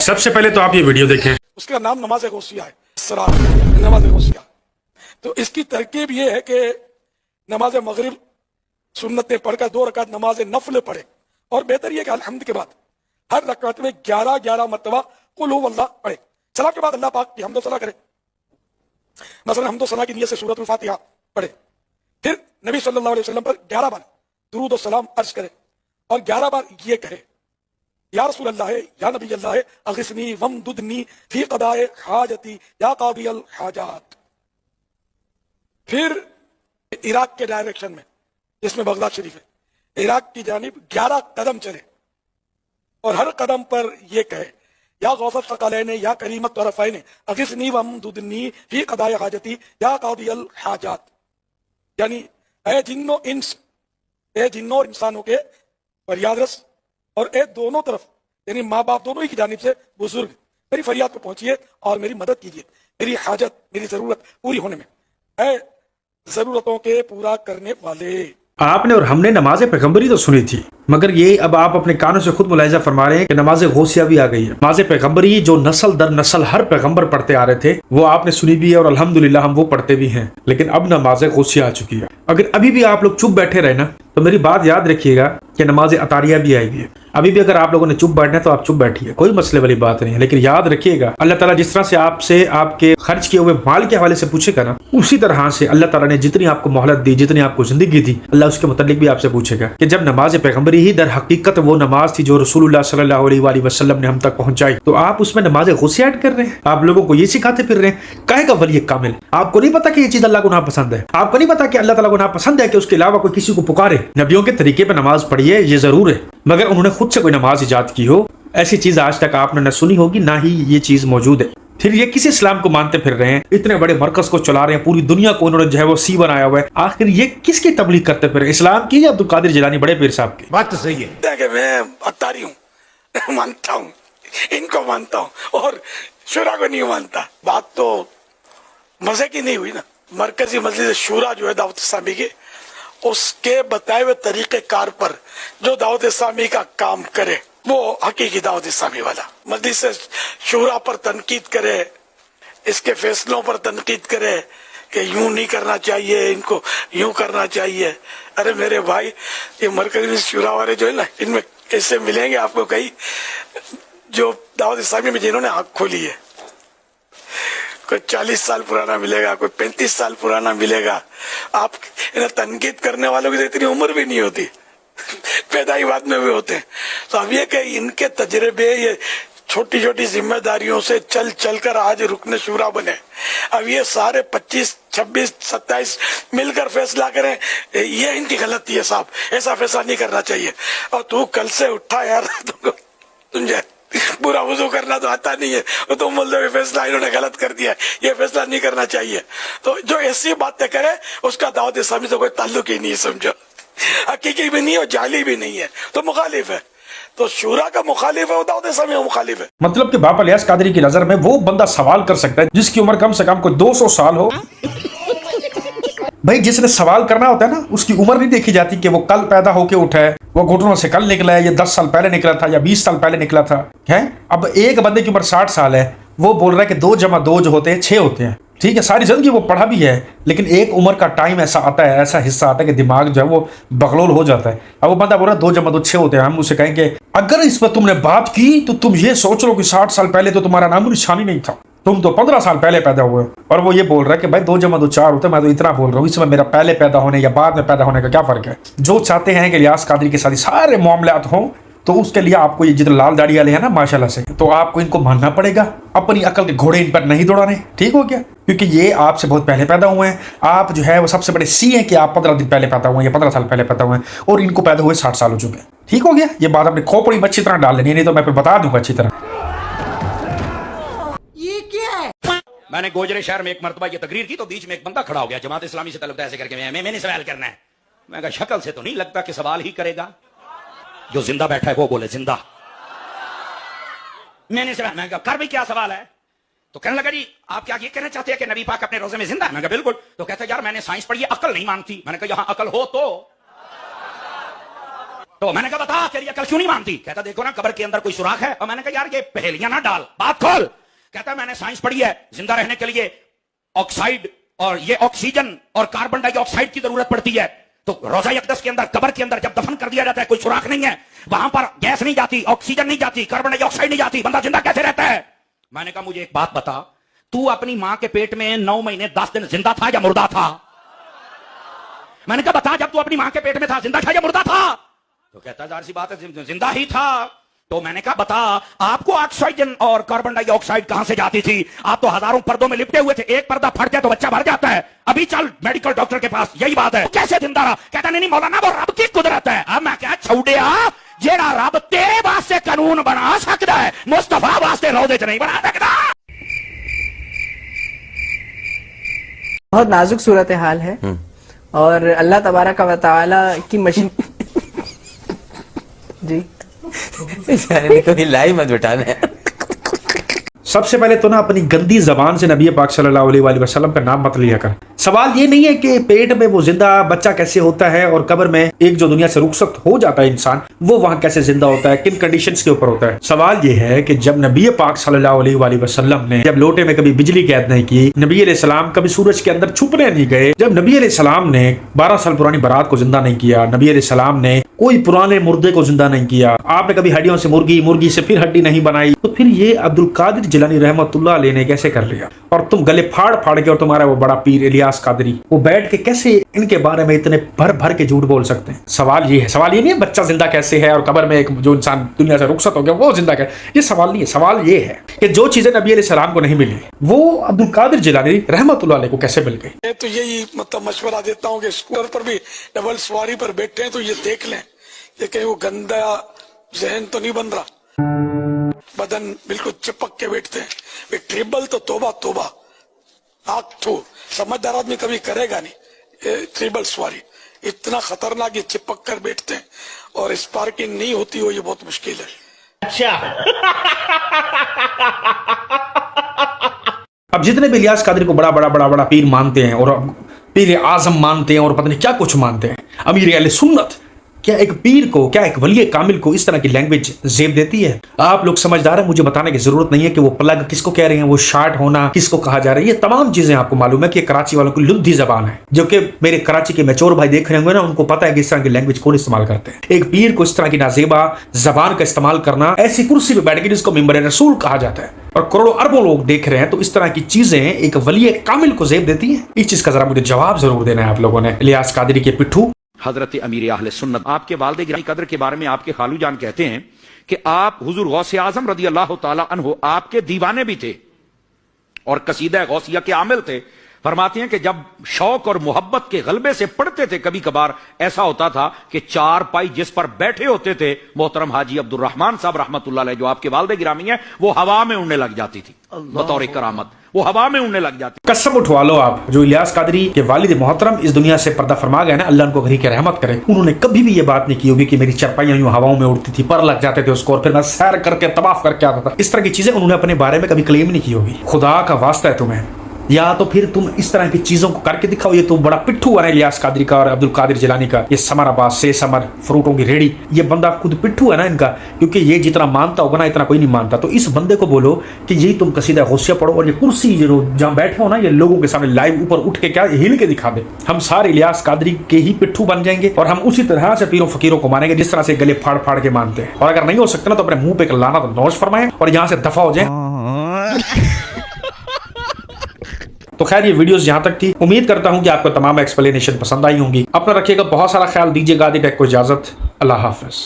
सबसे पहले तो आप ये वीडियो देखें। उसका नाम नमाज गौसिया है, सरार नमाज गौसिया। तो इसकी तरकीब ये है कि नमाज मगरिब सुन्नतें पढ़कर 2 रकात नमाज नफल पढ़े, और बेहतर ये कि अल्हम्द के बाद हर रकात में 11 मरतबा कुल हु अल्लाह पढ़े। सलाम के बाद अल्लाह पाक की हम्दो सना करे, मसलन हम्दो सना की नियत से सूरत फातिहा पढ़े। फिर नबी सल्लल्लाहु अलैहि वसल्लम पर 11 बार दुरूद और सलाम अर्ज करे, और 11 बार ये कहे, या रसूल अल्लाह, या नबी अल्लाह, अगिस्नी वमदुदनी फी क़दाए हाजती या क़ादी अल हाजात। फिर इराक के डायरेक्शन में, जिसमें बगदाद शरीफ है, इराक की जानिब 11 कदम चले, और हर कदम पर ये कहे, या गौसत फ़क़लैन या करीमत तरफ़ैन अगिस्नी वमदुदनी फी क़दाए हाजती या क़ादी अल हाजात। यानी ऐ जिन्नों इंसानों के फरियाद रस, और ए दोनों तरफ यानी माँ बाप दोनों ही की जानिब से बुजुर्ग, मेरी फरियाद पे पहुंचिए और मेरी मदद कीजिए, मेरी हाजत, मेरी जरूरत पूरी होने में, ए जरूरतों के पूरा करने वाले। आपने और हमने नमाज पैगम्बरी तो सुनी थी, मगर ये अब आप अपने कानों से खुद मुलाहिजा फरमा रहे हैं कि नमाज गौसिया भी आ गई है। नमाज पैगम्बरी जो नस्ल दर नस्ल हर पैगम्बर पढ़ते आ रहे थे, वो आपने सुनी भी है, और अल्हम्दुलिल्लाह हम वो पढ़ते भी हैं। लेकिन अब नमाज गौसिया आ चुकी है। अगर अभी भी आप लोग चुप बैठे रहे ना, तो मेरी बात याद रखिएगा कि नमाज अतारिया भी आएगी है। अभी भी अगर आप लोगों ने चुप बैठना है तो आप चुप बैठिए, कोई मसले वाली बात नहीं है। लेकिन याद रखिएगा, अल्लाह ताला जिस तरह से आपसे आपके खर्च किए हुए माल के हवाले से पूछेगा ना, उसी तरह से अल्लाह ताला ने जितनी आपको मोहलत दी, जितनी आपको जिंदगी दी, अल्लाह उसके मुतालिक भी आपसे पूछेगा कि जब नमाज पैगम्बरी ही दर हकीकत वो नमाज थी जो रसूलुल्लाह सल्लल्लाहु अलैहि वसल्लम ने हम तक पहुंचाई, तो आप उसमें नमाज गौसिया ऐड कर रहे हैं, आप लोगों को ये सिखाते फिर रहे हैं। कहेगा वली कामिल, आपको नहीं पता कि ये चीज अल्लाह को नापसंद है? आपको नहीं पता कि अल्लाह ताला को नापसंद है कि उसके अलावा कोई किसी को पुकारे? नबियों के तरीके पर नमाज पढ़िए, ये जरूर है, मगर उन्होंने खुद से कोई नमाज इजाद की हो, ऐसी चीज आज तक आपने न सुनी होगी, ना ही ये चीज मौजूद है। फिर ये किस इस्लाम को मानते फिर रहे हैं? इतने बड़े मरकज को चला रहे हैं, पूरी दुनिया को उन्होंने जो है वो सी बनाया हुआ है। आखिर ये किसकी तबलीग करते फिर, इस्लाम की या अब्दुल कादिर जिलानी बड़े पीर साहब की? बात तो सही है। मैं अतारी हूँ, मानता हूँ, इनको मानता हूँ, और शुरा को नहीं मानता। बात तो मजे की नहीं हुई ना। मरकजी मजलिस शुरा जो है दावत इस्लामी की, उसके बताए हुए तरीके कार पर जो दावत इस्लामी का काम करे, वो हकीकी दावत इस्लामी वाला। मजलिस शुरा पर तनकीद करे, इसके फैसलों पर तनकीद करे कि यूं नहीं करना चाहिए, इनको यूं करना चाहिए। अरे मेरे भाई, ये मरकजी शुरा वाले जो है ना, इनमें कैसे मिलेंगे आपको कई जो दावत इस्लामी में जिन्होंने आँख खोली है? कोई 40 साल पुराना मिलेगा, कोई 35 साल पुराना मिलेगा। आप इन्हें तनकीद करने वालों की तो इतनी उम्र भी नहीं होती, पैदाई बाद में भी होते हैं। तो अब ये कि इनके तजर्बे, ये छोटी छोटी जिम्मेदारियों से चल चल कर आज रुकने शुरा बने। अब ये सारे 25, 26, 27 मिलकर फैसला करें, ये इनकी गलती है साहब, ऐसा फैसला नहीं करना चाहिए। और तू कल से उठा यार, तुझे पूरा वुजू करना तो आता नहीं है, वो तो बोलते फैसला इन्होंने गलत कर दिया, ये फैसला नहीं करना चाहिए। तो जो ऐसी बातें करे उसका दावत इस्लामी से कोई ताल्लुक ही नहीं है, समझो। हकीकी भी नहीं है और जाली भी नहीं है, तो मुखालिफ है। तो शूरा का मुखालिफ है, वो दावत इस्लामी का मुखालिफ है। मतलब कि बाबा इलियास कादरी की नजर में वो बंदा सवाल कर सकता है जिसकी उम्र कम से कम कोई 200 साल हो। भाई जिसने सवाल करना होता है ना, उसकी उम्र नहीं देखी जाती कि वो कल पैदा होके उठा है, वो घुटनों से कल निकला है, ये 10 साल पहले निकला था या 20 साल पहले निकला था, है। अब एक बंदे की उम्र 60 साल है, वो बोल रहा है कि 2 जमा 2 जो होते हैं 6 होते हैं। ठीक है, सारी जिंदगी वो पढ़ा भी है, लेकिन एक उम्र का टाइम ऐसा आता है, ऐसा हिस्सा आता है कि दिमाग जो है वो बगलोल हो जाता है। अब वो बंदा बोल रहा है 2 जमा 2 6 होते हैं। हम उसे कहेंगे अगर इस पर तुमने बात की तो तुम ये सोच लो कि 60 साल पहले तो तुम्हारा नाम निशानी नहीं था, तुम तो 15 साल पहले पैदा हुए। और वो ये बोल रहा है कि भाई 2 जमा 2 4 होते हैं, मैं तो इतना बोल रहा हूँ, इसमें मेरा पहले पैदा होने या बाद में पैदा होने का क्या फर्क है? जो चाहते हैं कि इलियास कादरी के साथ सारे मामलात हों, तो उसके लिए आपको ये जितने लाल दाढ़ी वाले हैं ना माशाल्लाह से, तो आपको इनको मानना पड़ेगा, अपनी अकल के घोड़े इन पर नहीं दौड़ाने। ठीक हो गया? क्योंकि ये आपसे बहुत पहले पैदा हुए हैं। आप जो है वो सबसे बड़े सी हैं कि आप 15 दिन पहले पैदा हुए हैं या 15 साल पहले पैदा हुए हैं, और इनको पैदा हुए 60 साल हो चुके हैं। ठीक हो गया? ये बात अपनी खोपड़ी में अच्छी तरह डाल लेनी, नहीं तो मैं बता दूंगा अच्छी तरह। ये क्या है? मैंने गोजरे शहर में एक मरतबा ये तकरीर की, तो बीच में एक बंदा खड़ा हो गया, जमात इस्लामी से तल्लुक ऐसे करके, मैंने सवाल करना है। मैं कहा शक्ल से तो नहीं लगता कि सवाल ही करेगा, जो जिंदा बैठा है वो बोले जिंदा। मैंने सवाल, मैं कहा कर भाई क्या सवाल है? तो कहने लगा जी आप क्या ये कहना चाहते हैं कि नबी पाक अपने रोजे में जिंदा है? मैं कहा बिल्कुल। तो कहता यार मैंने साइंस पढ़ी है, अकल नहीं मानती। मैंने कहा यहाँ अकल हो तो تو میں نے کہا بتا تیری عقل کیوں نہیں مانتی؟ کہتا دیکھو نا قبر کے اندر کوئی سوراخ ہے. اور میں نے کہا یار یہ پہیلیاں نہ ڈال, بات کھول. کہتا میں نے سائنس پڑھی ہے, زندہ رہنے کے لیے آکسائڈ اور یہ آکسیجن اور کاربن ڈائی آکسائڈ کی ضرورت پڑتی ہے. تو روزہ اقدس کے اندر قبر کے اندر جب دفن کر دیا جاتا ہے کوئی سوراخ نہیں ہے, وہاں پر گیس نہیں جاتی, آکسیجن نہیں جاتی, کاربن ڈائی آکسائڈ نہیں جاتی, بندہ زندہ کیسے رہتا ہے؟ میں نے کہا مجھے ایک بات بتا, تو اپنی ماں کے پیٹ میں 9 مہینے 10 دن زندہ تھا یا مردہ تھا؟ میں نے کہا بتا جب تو اپنی ماں کے پیٹ میں تھا زندہ تھا یا مردہ تھا؟ تو کہتا ظاہر سی بات ہے زندہ ہی تھا. تو میں نے کہا بتا آپ کو آکسیجن اور کاربن ڈائی آکسائڈ کہاں سے جاتی تھی؟ آپ تو ہزاروں پردوں میں لپٹے ہوئے تھے, ایک پردہ پھٹ جائے تو بچہ بھر جاتا ہے. ابھی چل میڈیکل ڈاکٹر کے پاس, یہی بات ہے. کیسے زندہ رہا؟ کہتا نہیں مولانا وہ رب کی قدرت ہے. اب میں کہا چھوڑیا جیڑا رب تیرے واسطے قانون بنا سکتا ہے مصطفیٰ واسطے روزے چ نہیں بنا سکتا. بہت نازک صورتحال ہے اور اللہ تبارک و تعالی کی مشیت جی کبھی لائی مت بٹانا ہے. سب سے پہلے تو نا اپنی گندی زبان سے نبی پاک صلی اللہ علیہ وآلہ وسلم کا نام مت لیا کر. سوال یہ نہیں ہے کہ پیٹ میں وہ زندہ بچہ کیسے ہوتا ہے اور قبر میں ایک جو دنیا سے رخصت ہو جاتا ہے انسان وہ وہاں کیسے زندہ ہوتا ہے, کن کنڈیشنز کے اوپر ہوتا ہے. سوال یہ ہے کہ جب نبی پاک صلی اللہ علیہ وآلہ وسلم نے جب لوٹے میں کبھی بجلی قید نہیں کی, نبی علیہ السلام کبھی سورج کے اندر چھپنے نہیں گئے, جب نبی علیہ السلام نے 12 سال پرانی برات کو زندہ نہیں کیا, نبی علیہ السلام نے کوئی پرانے مردے کو زندہ نہیں کیا, آپ نے کبھی ہڈیوں سے مرغی سے پھر ہڈی نہیں بنائی, تو پھر یہ عبد القادر جیلانی رحمۃ اللہ علیہ نے کیسے کر لیا؟ اور تم گلے پھاڑ پھاڑ کے اور تمہارا وہ بڑا پیر الیاس قادری وہ بیٹھ کے کیسے ان کے بارے میں اتنے بھر بھر کے جھوٹ بول سکتے ہیں؟ سوال یہ ہے, سوال یہ نہیں ہے بچہ زندہ کیسے ہے اور قبر میں ایک جو انسان دنیا سے رخصت ہو گیا وہ زندہ کیسے, یہ سوال نہیں ہے. سوال یہ ہے کہ جو چیزیں نبی علیہ السلام کو نہیں ملی وہ عبد القادر جیلانی رحمۃ اللہ علیہ کو کیسے مل گئی؟ میں تو یہی مطلب مشورہ دیتا ہوں کہ اسکوٹر پر بھی ڈبل سواری پر بیٹھے ہیں تو یہ دیکھ لیں کہ کہیں وہ گندا ذہن تو نہیں بن رہا, بدن بالکل چپک کے بیٹھتے ہیں. ٹریبل تو توبہ توبہ, آنکھ تو سمجھدار آدمی کبھی کرے گا نہیں. ٹریبل سواری اتنا خطرناک, یہ چپک کر بیٹھتے ہیں اور اسپارکنگ نہیں ہوتی ہو, یہ بہت مشکل ہے. اب جتنے بھی الیاس قادری کو بڑا بڑا بڑا بڑا پیر مانتے ہیں اور پیر اعظم مانتے ہیں اور پتہ نہیں کیا کچھ مانتے ہیں, امیر اہل سنت کیا ایک پیر کو, کیا ایک ولی کامل کو اس طرح کی لینگویج زیب دیتی ہے؟ آپ لوگ سمجھدار ہیں, مجھے بتانے کی ضرورت نہیں ہے کہ وہ پلگ کس کو کہہ رہے ہیں, وہ شارٹ ہونا کس کو کہا جا رہا ہے, یہ تمام چیزیں آپ کو معلوم ہے کہ کراچی والوں کی لدھی زبان ہے. جو کہ میرے کراچی کے میچور بھائی دیکھ رہے ہوں گے نا, ان کو پتا ہے کہ اس طرح کی لینگویج کون استعمال کرتے ہیں. ایک پیر کو اس طرح کی نازیبا زبان کا استعمال کرنا, ایسی کرسی پہ بیٹھ کے جس کو ممبر رسول کہا جاتا ہے اور کروڑوں اربوں لوگ دیکھ رہے ہیں, تو اس طرح کی چیزیں ایک ولی کامل کو زیب دیتی ہیں. اس چیز کا ذرا مجھے جواب ضرور دینا ہے آپ لوگوں نے. الیاس قادری کے پٹھو حضرت امیر اہل سنت آپ کے والد گرامی قدر کے بارے میں آپ کے خالو جان کہتے ہیں کہ آپ حضور غوث اعظم رضی اللہ تعالی عنہ آپ کے دیوانے بھی تھے اور قصیدہ غوثیہ کے عامل تھے. فرماتے ہیں کہ جب شوق اور محبت کے غلبے سے پڑھتے تھے کبھی کبھار ایسا ہوتا تھا کہ چار پائی جس پر بیٹھے ہوتے تھے محترم حاجی عبد الرحمان صاحب رحمۃ اللہ علیہ جو آپ کے والد گرامی ہیں, وہ ہوا میں اڑنے لگ جاتی تھی بطور کرامت, وہ ہوا میں اڑنے لگ جاتی. قسم اٹھوا لو آپ, جو الیاس قادری کے والد محترم اس دنیا سے پردہ فرما گئے نا, اللہ ان کو گھری کے رحمت کرے, انہوں نے کبھی بھی یہ بات نہیں کی ہوگی کہ میری چرپائیاں یوں ہواؤں میں اڑتی تھی, پر لگ جاتے تھے اس کو اور پھر میں سیر کر کے طواف کر کے آتا تھا. اس طرح کی چیزیں انہوں نے اپنے بارے میں کبھی کلیم نہیں کی ہوگی. خدا کا واسطہ ہے تمہیں, یا تو پھر تم اس طرح کی چیزوں کو کر کے دکھاؤ. یہ تو بڑا پٹھو ہے الیاس قادری کا اور عبد القادر جیلانی کا, یہ سمر آباد سے سمر فروٹوں کی ریڑھی, یہ بندہ خود پٹھو ہے نا ان کا, کیونکہ یہ جتنا مانتا ہوگا نا اتنا کوئی نہیں مانتا. تو اس بندے کو بولو کہ یہی تم قصیدہ غوثیہ پڑھو اور یہ کرسی جو جہاں بیٹھے ہو نا, یہ لوگوں کے سامنے لائیو اوپر اٹھ کے کیا ہل کے دکھا دے. ہم سارے الیاس قادری کے ہی پٹھو بن جائیں گے اور ہم اسی طرح سے پیروں فقیروں کو مانیں گے جس طرح سے گلے پھاڑ پھاڑ کے مانتے ہیں. اور اگر نہیں ہو سکتے نا تو اپنے منہ پہ لعنت نوش فرمائیں اور یہاں سے دفع ہو جائیں. تو خیر یہ ویڈیوز یہاں تک تھی, امید کرتا ہوں کہ آپ کو تمام ایکسپلینیشن پسند آئی ہوں گی. اپنا رکھیے گا بہت سارا خیال, دیجیے گا. آدھی ٹیک کو اجازت, اللہ حافظ.